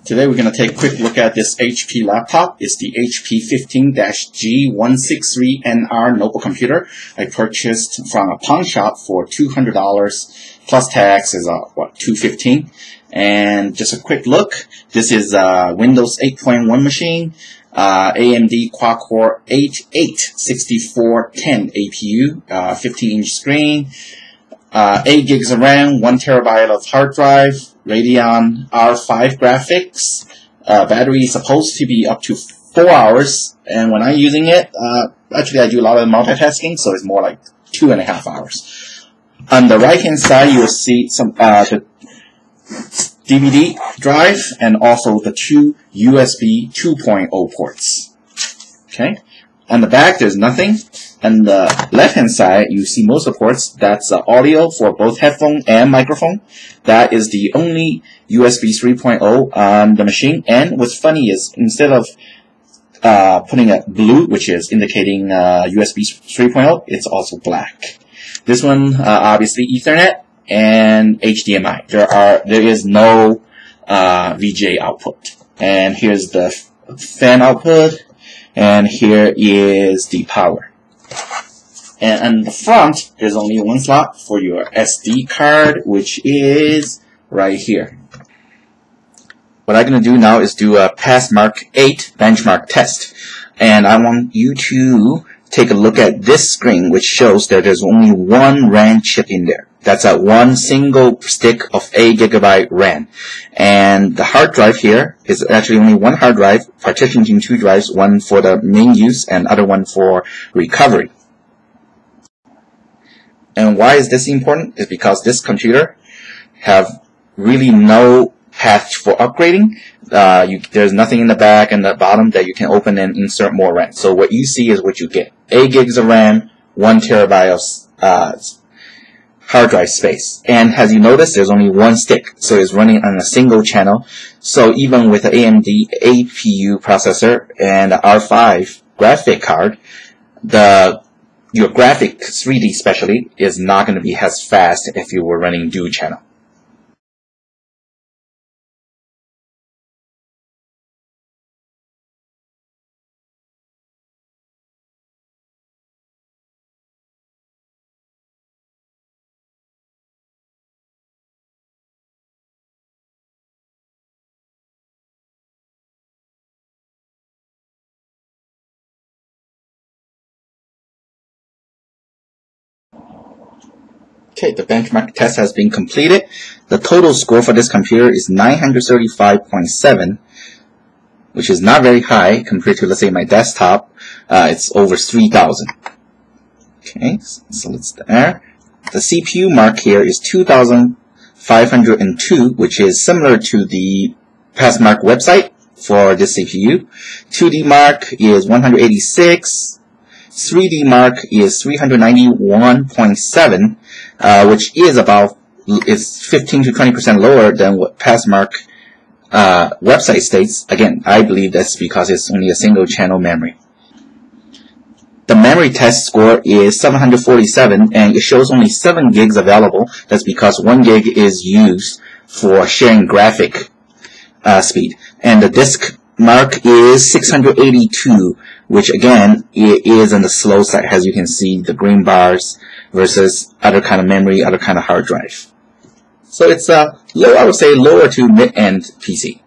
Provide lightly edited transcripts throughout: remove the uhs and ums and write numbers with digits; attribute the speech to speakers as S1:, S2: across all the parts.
S1: Today we're going to take a quick look at this HP laptop. It's the HP 15-G163NR notebook computer I purchased from a pawn shop for $200 plus tax is $215. And just a quick look, this is a Windows 8.1 machine, AMD quad-core A8-6410m APU, 15-inch screen, 8 gigs of RAM, 1 terabyte of hard drive, Radeon R5 graphics. Battery is supposed to be up to 4 hours, and when I'm using it, actually I do a lot of multitasking, so it's more like 2.5 hours. On the right hand side, you will see some the DVD drive and also the two USB 2.0 ports. Okay. On the back, there's nothing. On the left-hand side, you see most of the ports. That's audio for both headphone and microphone. That is the only USB 3.0 on the machine. And what's funny is instead of putting a blue, which is indicating USB 3.0, it's also black. This one, obviously Ethernet and HDMI. There is no VGA output. And here's the fan output. And here is the power. And on the front, there's only one slot for your SD card, which is right here. What I'm going to do now is do a Passmark 8 benchmark test. And I want you to take a look at this screen, which shows that there's only one RAM chip in there. That's a one single stick of 8 GB RAM. And the hard drive here is actually only one hard drive, partitioned in two drives, one for the main use and other one for recovery. And why is this important? It's because this computer have really no path for upgrading. There's nothing in the back and the bottom that you can open and insert more RAM. So what you see is what you get. 8 gigs of RAM, 1 terabyte of hard drive space. And as you notice, there's only one stick, so it's running on a single channel. So even with the AMD APU processor and the R5 graphic card, your graphic 3D especially is not going to be as fast if you were running dual channel. Okay, the benchmark test has been completed. The total score for this computer is 935.7, which is not very high compared to, let's say, my desktop. It's over 3,000. Okay, so it's there. The CPU mark here is 2,502, which is similar to the Passmark website for this CPU. 2D mark is 186. 3D mark is 391.7, which is 15 to 20% lower than what Passmark website states. Again, I believe that's because it's only a single channel memory. The memory test score is 747, and it shows only 7 gigs available. That's because 1 gig is used for sharing graphic speed. And the disk mark is 682, which again is on the slow side, as you can see the green bars versus other kind of memory, other kind of hard drive. So it's I would say lower to mid-end PC.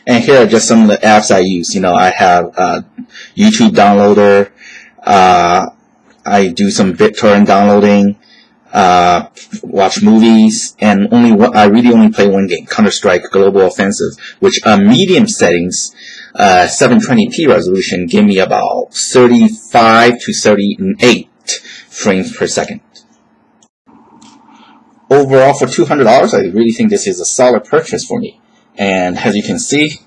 S1: And here are just some of the apps I use. You know, I have YouTube downloader. I do some BitTorrent downloading. Watch movies, and I really only play one game, Counter-Strike Global Offensive, which on medium settings, 720p resolution, give me about 35 to 38 frames per second. Overall, for $200, I really think this is a solid purchase for me. And as you can see,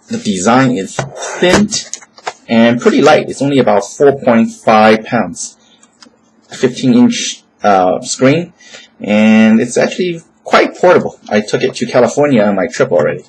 S1: the design is thin and pretty light. It's only about 4.5 pounds. 15-inch screen, and it's actually quite portable. I took it to California on my trip already.